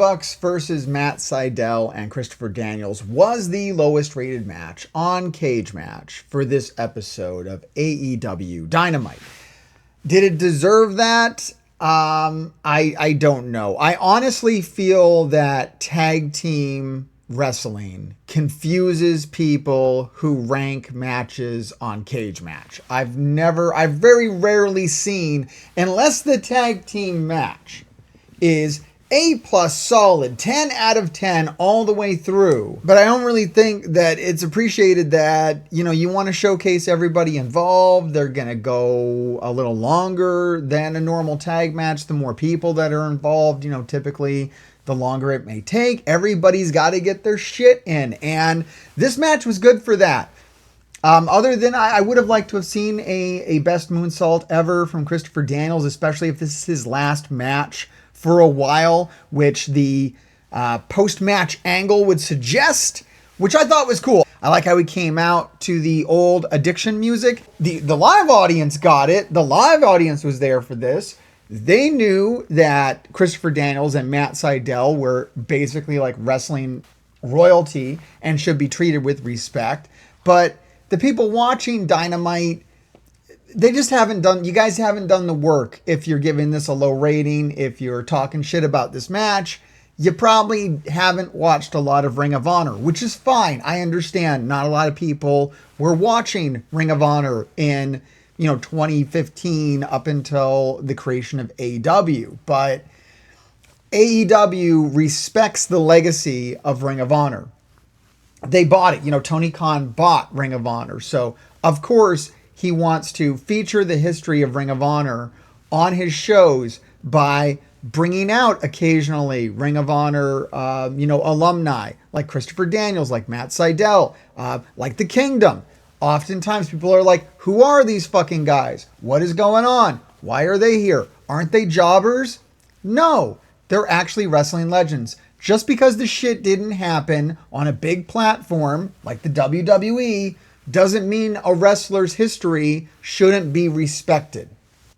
Bucks versus Matt Sydal and Christopher Daniels was the lowest rated match on Cage Match for this episode of AEW Dynamite. Did it deserve that? I don't know. I honestly feel that tag team wrestling confuses people who rank matches on Cage Match. I've very rarely seen, unless the tag team match is A+ solid, 10 out of 10 all the way through. But I don't really think that it's appreciated that, you want to showcase everybody involved. They're going to go a little longer than a normal tag match. The more people that are involved, typically the longer it may take. Everybody's got to get their shit in. And this match was good for that. Other than I would have liked to have seen a best moonsault ever from Christopher Daniels, especially if this is his last match for a while, which the post-match angle would suggest, which I thought was cool. I like how he came out to the old Addiction music. The live audience got it. The live audience was there for this. They knew that Christopher Daniels and Matt Sydal were basically like wrestling royalty and should be treated with respect. But the people watching Dynamite, you guys haven't done the work. If you're giving this a low rating, if you're talking shit about this match, you probably haven't watched a lot of Ring of Honor, which is fine. I understand not a lot of people were watching Ring of Honor in 2015 up until the creation of AEW, but AEW respects the legacy of Ring of Honor. They bought it. Tony Khan bought Ring of Honor. So, of course, he wants to feature the history of Ring of Honor on his shows by bringing out occasionally Ring of Honor, alumni like Christopher Daniels, like Matt Sydal, like The Kingdom. Oftentimes people are like, who are these fucking guys? What is going on? Why are they here? Aren't they jobbers? No, they're actually wrestling legends. Just because the shit didn't happen on a big platform like the WWE doesn't mean a wrestler's history shouldn't be respected.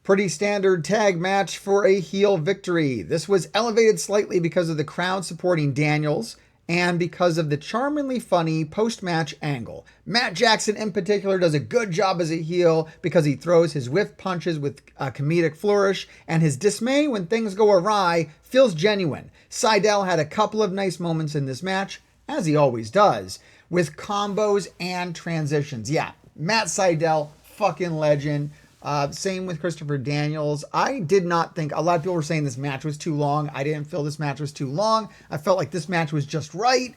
Pretty standard tag match for a heel victory. This was elevated slightly because of the crowd supporting Daniels and because of the charmingly funny post-match angle. Matt Jackson in particular does a good job as a heel because he throws his whiff punches with a comedic flourish, and his dismay when things go awry feels genuine. Sydal had a couple of nice moments in this match, as he always does, with combos and transitions. Yeah, Matt Sydal, fucking legend. Same with Christopher Daniels. I did not think, a lot of people were saying this match was too long. I didn't feel this match was too long. I felt like this match was just right.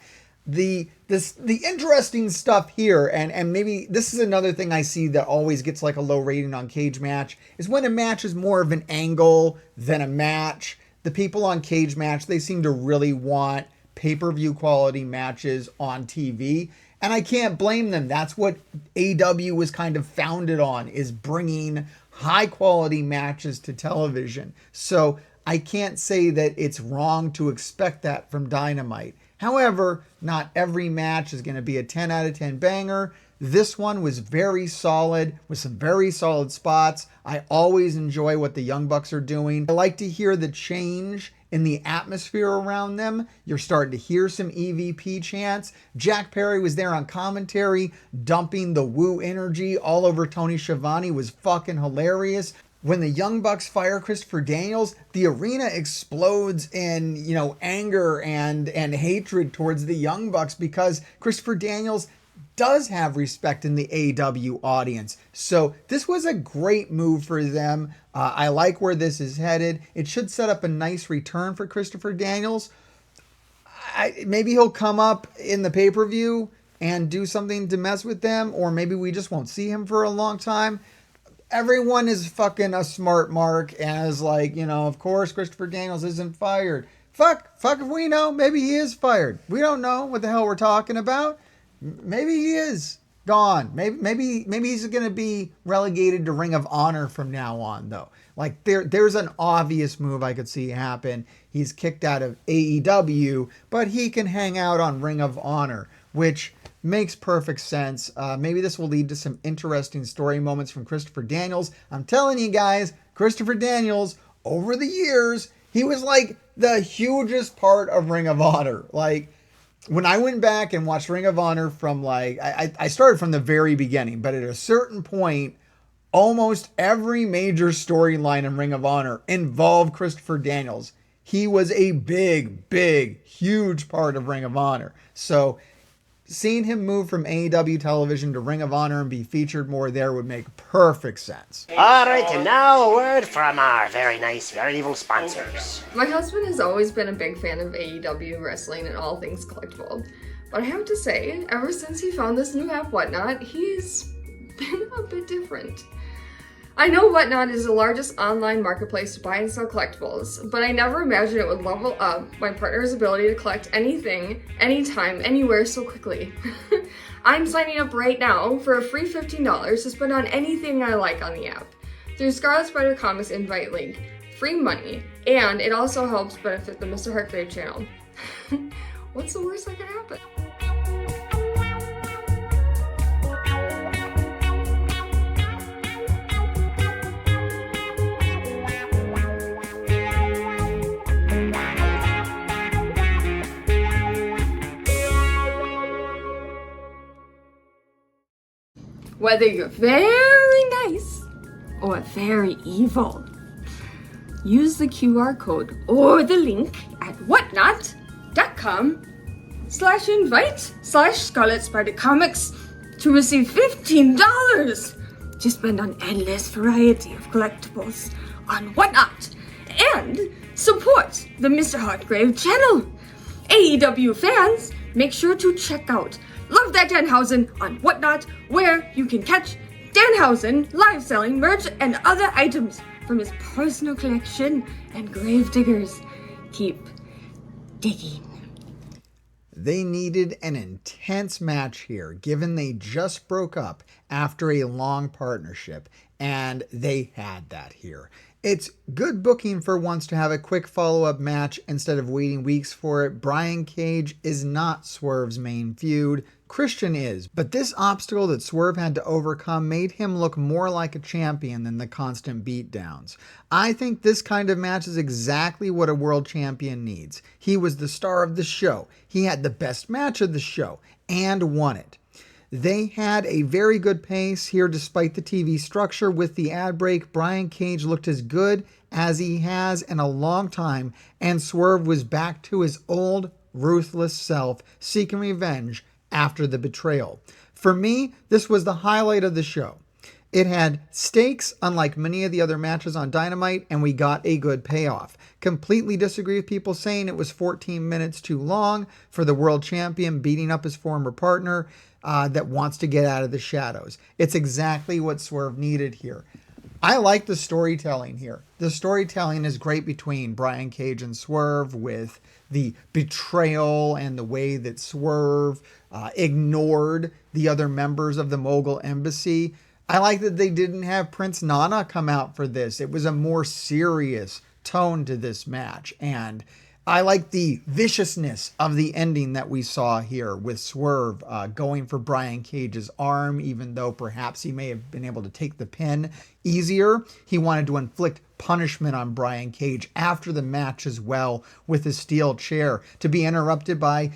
The interesting stuff here, and maybe this is another thing I see that always gets like a low rating on Cage Match, is when a match is more of an angle than a match. The people on Cage Match, they seem to really want pay-per-view quality matches on TV. And I can't blame them. That's what AEW was kind of founded on, is bringing high quality matches to television. So I can't say that it's wrong to expect that from Dynamite. However, not every match is going to be a 10 out of 10 banger. This one was very solid with some very solid spots. I always enjoy what the Young Bucks are doing. I like to hear the change in the atmosphere around them. You're starting to hear some EVP chants. Jack Perry was there on commentary, dumping the woo energy all over Tony Schiavone. Was fucking hilarious. When the Young Bucks fire Christopher Daniels, the arena explodes in, anger and hatred towards the Young Bucks because Christopher Daniels does have respect in the AEW audience. So this was a great move for them. I like where this is headed. It should set up a nice return for Christopher Daniels. Maybe he'll come up in the pay-per-view and do something to mess with them, or maybe we just won't see him for a long time. Everyone is fucking a smart mark and is like, of course Christopher Daniels isn't fired. Fuck if we know. Maybe he is fired. We don't know what the hell we're talking about. Maybe he is gone. Maybe he's going to be relegated to Ring of Honor from now on, though. Like there's an obvious move I could see happen. He's kicked out of AEW, but he can hang out on Ring of Honor, which makes perfect sense. Maybe this will lead to some interesting story moments from Christopher Daniels. I'm telling you guys, Christopher Daniels, over the years, He was like the hugest part of Ring of Honor. Like, when I went back and watched Ring of Honor from like, I started from the very beginning, but at a certain point, almost every major storyline in Ring of Honor involved Christopher Daniels. He was a big, huge part of Ring of Honor. So seeing him move from AEW television to Ring of Honor and be featured more there would make perfect sense. All right, and now a word from our very nice, very evil sponsors. My husband has always been a big fan of AEW wrestling and all things collectible. But I have to say, ever since he found this new app, Whatnot, he's been a bit different. I know Whatnot is the largest online marketplace to buy and sell collectibles, but I never imagined it would level up my partner's ability to collect anything, anytime, anywhere so quickly. I'm signing up right now for a free $15 to spend on anything I like on the app. Through Scarlet Spider Comics invite link, free money, and it also helps benefit the Mr. Hartgrave channel. What's the worst that could happen? Whether you're very nice or very evil, use the QR code or the link at whatnot.com/invite/Scarlet Spider Comics to receive $15 to spend on endless variety of collectibles on Whatnot and support the Mr. Hartgrave channel. AEW fans, make sure to check out Love That Danhausen on Whatnot, where you can catch Danhausen live selling merch and other items from his personal collection and Gravediggers. Keep digging. They needed an intense match here, given they just broke up after a long partnership, and they had that here. It's good booking for once to have a quick follow-up match instead of waiting weeks for it. Brian Cage is not Swerve's main feud. Christian is, but this obstacle that Swerve had to overcome made him look more like a champion than the constant beatdowns. I think this kind of match is exactly what a world champion needs. He was the star of the show. He had the best match of the show and won it. They had a very good pace here despite the TV structure. With the ad break, Brian Cage looked as good as he has in a long time, and Swerve was back to his old ruthless self, seeking revenge after the betrayal. For me, this was the highlight of the show. It had stakes, unlike many of the other matches on Dynamite, and we got a good payoff. Completely disagree with people saying it was 14 minutes too long for the world champion beating up his former partner that wants to get out of the shadows. It's exactly what Swerve needed here. I like the storytelling here. The storytelling is great between Brian Cage and Swerve, with the betrayal and the way that Swerve ignored the other members of the Mogul Embassy. I like that they didn't have Prince Nana come out for this. It was a more serious tone to this match, and I like the viciousness of the ending that we saw here with Swerve going for Brian Cage's arm, even though perhaps he may have been able to take the pin easier. He wanted to inflict punishment on Brian Cage after the match as well, with his steel chair, to be interrupted by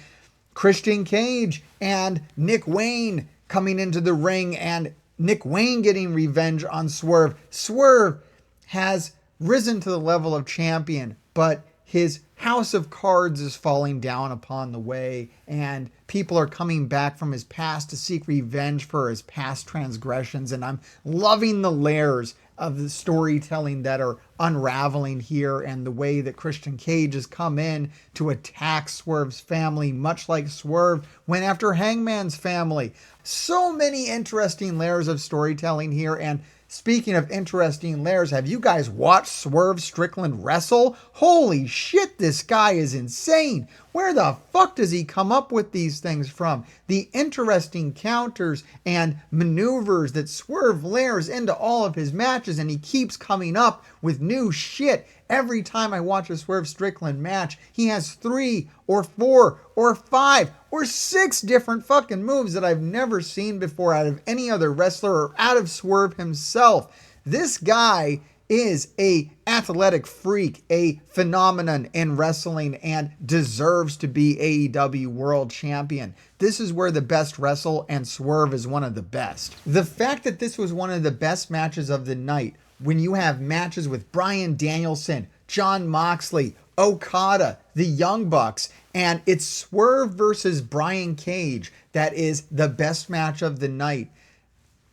Christian Cage and Nick Wayne coming into the ring, and Nick Wayne getting revenge on Swerve. Swerve has risen to the level of champion, but his house of cards is falling down upon the way, and people are coming back from his past to seek revenge for his past transgressions. And I'm loving the layers of the storytelling that are unraveling here, and the way that Christian Cage has come in to attack Swerve's family, much like Swerve went after Hangman's family. So many interesting layers of storytelling here. And speaking of interesting layers, have you guys watched Swerve Strickland wrestle? Holy shit, this guy is insane. Where the fuck does he come up with these things from? The interesting counters and maneuvers that Swerve layers into all of his matches, and he keeps coming up with new shit. Every time I watch a Swerve Strickland match, he has 3 or 4 or 5 or 6 different fucking moves that I've never seen before out of any other wrestler or out of Swerve himself. This guy is a athletic freak, a phenomenon in wrestling, and deserves to be AEW World Champion. This is where the best wrestle, and Swerve is one of the best. The fact that this was one of the best matches of the night, when you have matches with Bryan Danielson, Jon Moxley, Okada, the Young Bucks, and it's Swerve versus Brian Cage, that is the best match of the night.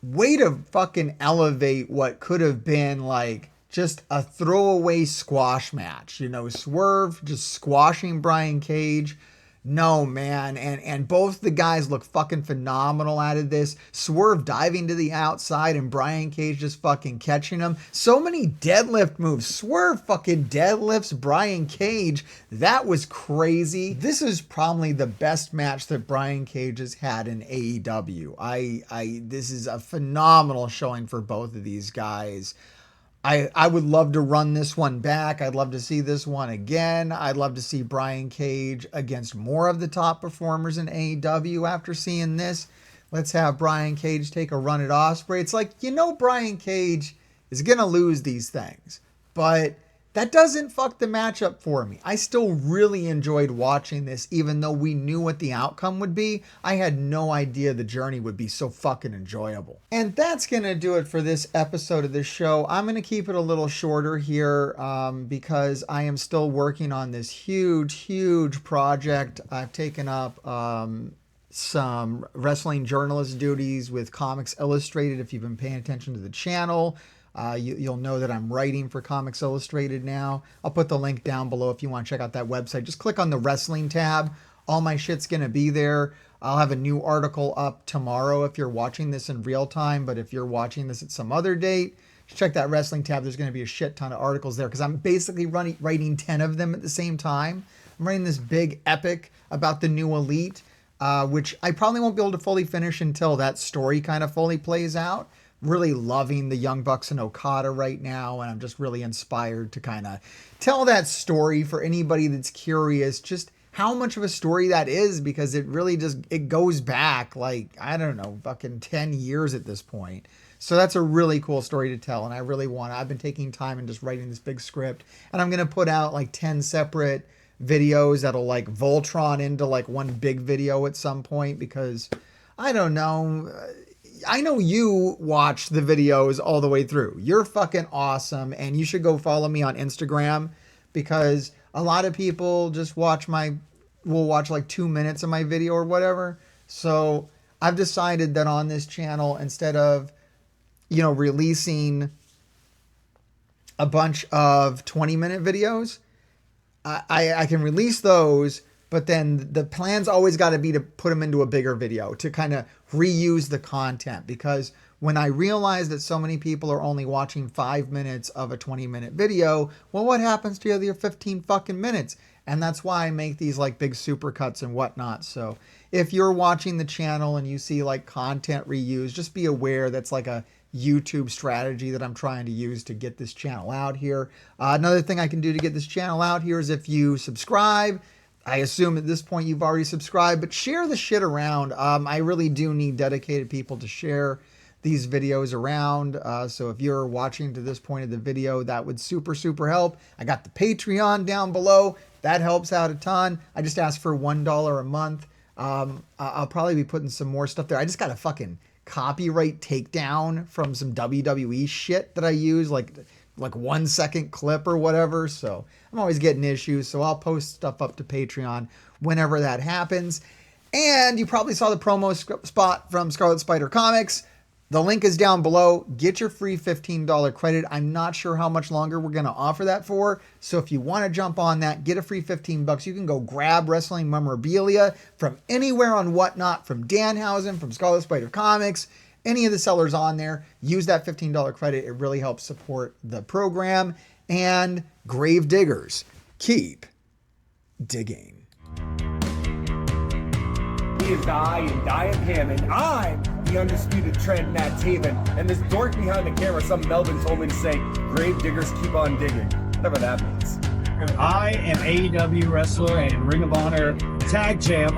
Way to fucking elevate what could have been like just a throwaway squash match. You know, Swerve just squashing Brian Cage. No, man. And both the guys look fucking phenomenal out of this. Swerve diving to the outside and Brian Cage just fucking catching him. So many deadlift moves. Swerve fucking deadlifts Brian Cage. That was crazy. This is probably the best match that Brian Cage has had in AEW. This is a phenomenal showing for both of these guys. I would love to run this one back. I'd love to see this one again. I'd love to see Brian Cage against more of the top performers in AEW after seeing this. Let's have Brian Cage take a run at Ospreay. It's like, you know, Brian Cage is going to lose these things, but that doesn't fuck the matchup for me. I still really enjoyed watching this, even though we knew what the outcome would be. I had no idea the journey would be so fucking enjoyable. And that's going to do it for this episode of this show. I'm going to keep it a little shorter here because I am still working on this huge project. I've taken up some wrestling journalist duties with Comics Illustrated. If you've been paying attention to the channel, you'll know that I'm writing for Comics Illustrated now. I'll put the link down below if you want to check out that website. Just click on the wrestling tab. All my shit's going to be there. I'll have a new article up tomorrow if you're watching this in real time, but if you're watching this at some other date, just check that wrestling tab. There's going to be a shit ton of articles there because I'm basically writing 10 of them at the same time. I'm writing this big epic about the new Elite, which I probably won't be able to fully finish until that story kind of fully plays out. Really loving the Young Bucks and Okada right now, and I'm just really inspired to kind of tell that story for anybody that's curious just how much of a story that is, because it really just, it goes back like, I don't know, fucking 10 years at this point. So that's a really cool story to tell, and I really want to, I've been taking time and just writing this big script, and I'm going to put out like 10 separate videos that'll like Voltron into like one big video at some point, because I don't know, I know you watch the videos all the way through. You're fucking awesome, and you should go follow me on Instagram, because a lot of people just will watch like 2 minutes of my video or whatever. So I've decided that on this channel, instead of, you know, releasing a bunch of 20-minute videos, I can release those, but then the plan's always got to be to put them into a bigger video to kind of reuse the content. Because when I realized that so many people are only watching 5 minutes of a 20-minute video, well, what happens to the other 15 fucking minutes? And that's why I make these like big supercuts and whatnot. So if you're watching the channel and you see like content reused, just be aware that's like a YouTube strategy that I'm trying to use to get this channel out here. Another thing I can do to get this channel out here is if you subscribe. I assume at this point you've already subscribed, but share the shit around. I really do need dedicated people to share these videos around. So if you're watching to this point of the video, that would super help. I got the Patreon down below. That helps out a ton. I just asked for $1 a month. I'll probably be putting some more stuff there. I just got a fucking copyright takedown from some WWE shit that I use, like 1 second clip or whatever. So I'm always getting issues. So I'll post stuff up to Patreon whenever that happens. And you probably saw the promo spot from Scarlet Spider Comics. The link is down below. Get your free $15 credit. I'm not sure how much longer we're going to offer that for. So if you want to jump on that, get a free 15 bucks. You can go grab wrestling memorabilia from anywhere on Whatnot, from Danhausen, from Scarlet Spider Comics, any of the sellers on there. Use that $15 credit. It really helps support the program. And grave diggers, keep digging. He is I, and I am him, and I'm the undisputed trend, Matt Taven. And this dork behind the camera, some Melvin told me to say, grave diggers keep on digging. Whatever that means. I am AEW wrestler and Ring of Honor tag champ,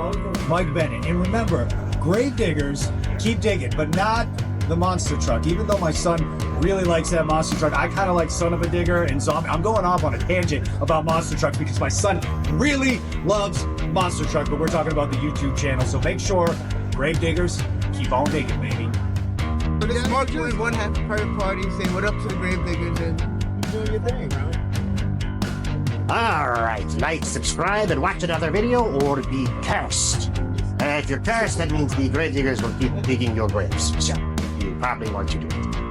Mike Bennett. And remember, grave diggers keep digging, but not the monster truck. Even though my son really likes that monster truck, I kind of like Son of a Digger, and so I'm going off on a tangent about monster trucks because my son really loves monster truck, but we're talking about the YouTube channel, so make sure, grave diggers, keep on digging, baby. So this Mark doing one happy private party, saying what up to the grave diggers, and you're doing your thing, bro. Alright, like, subscribe, and watch another video, or be cursed. If you're cursed, that means the grave diggers will keep digging your graves. So, you probably want to do it.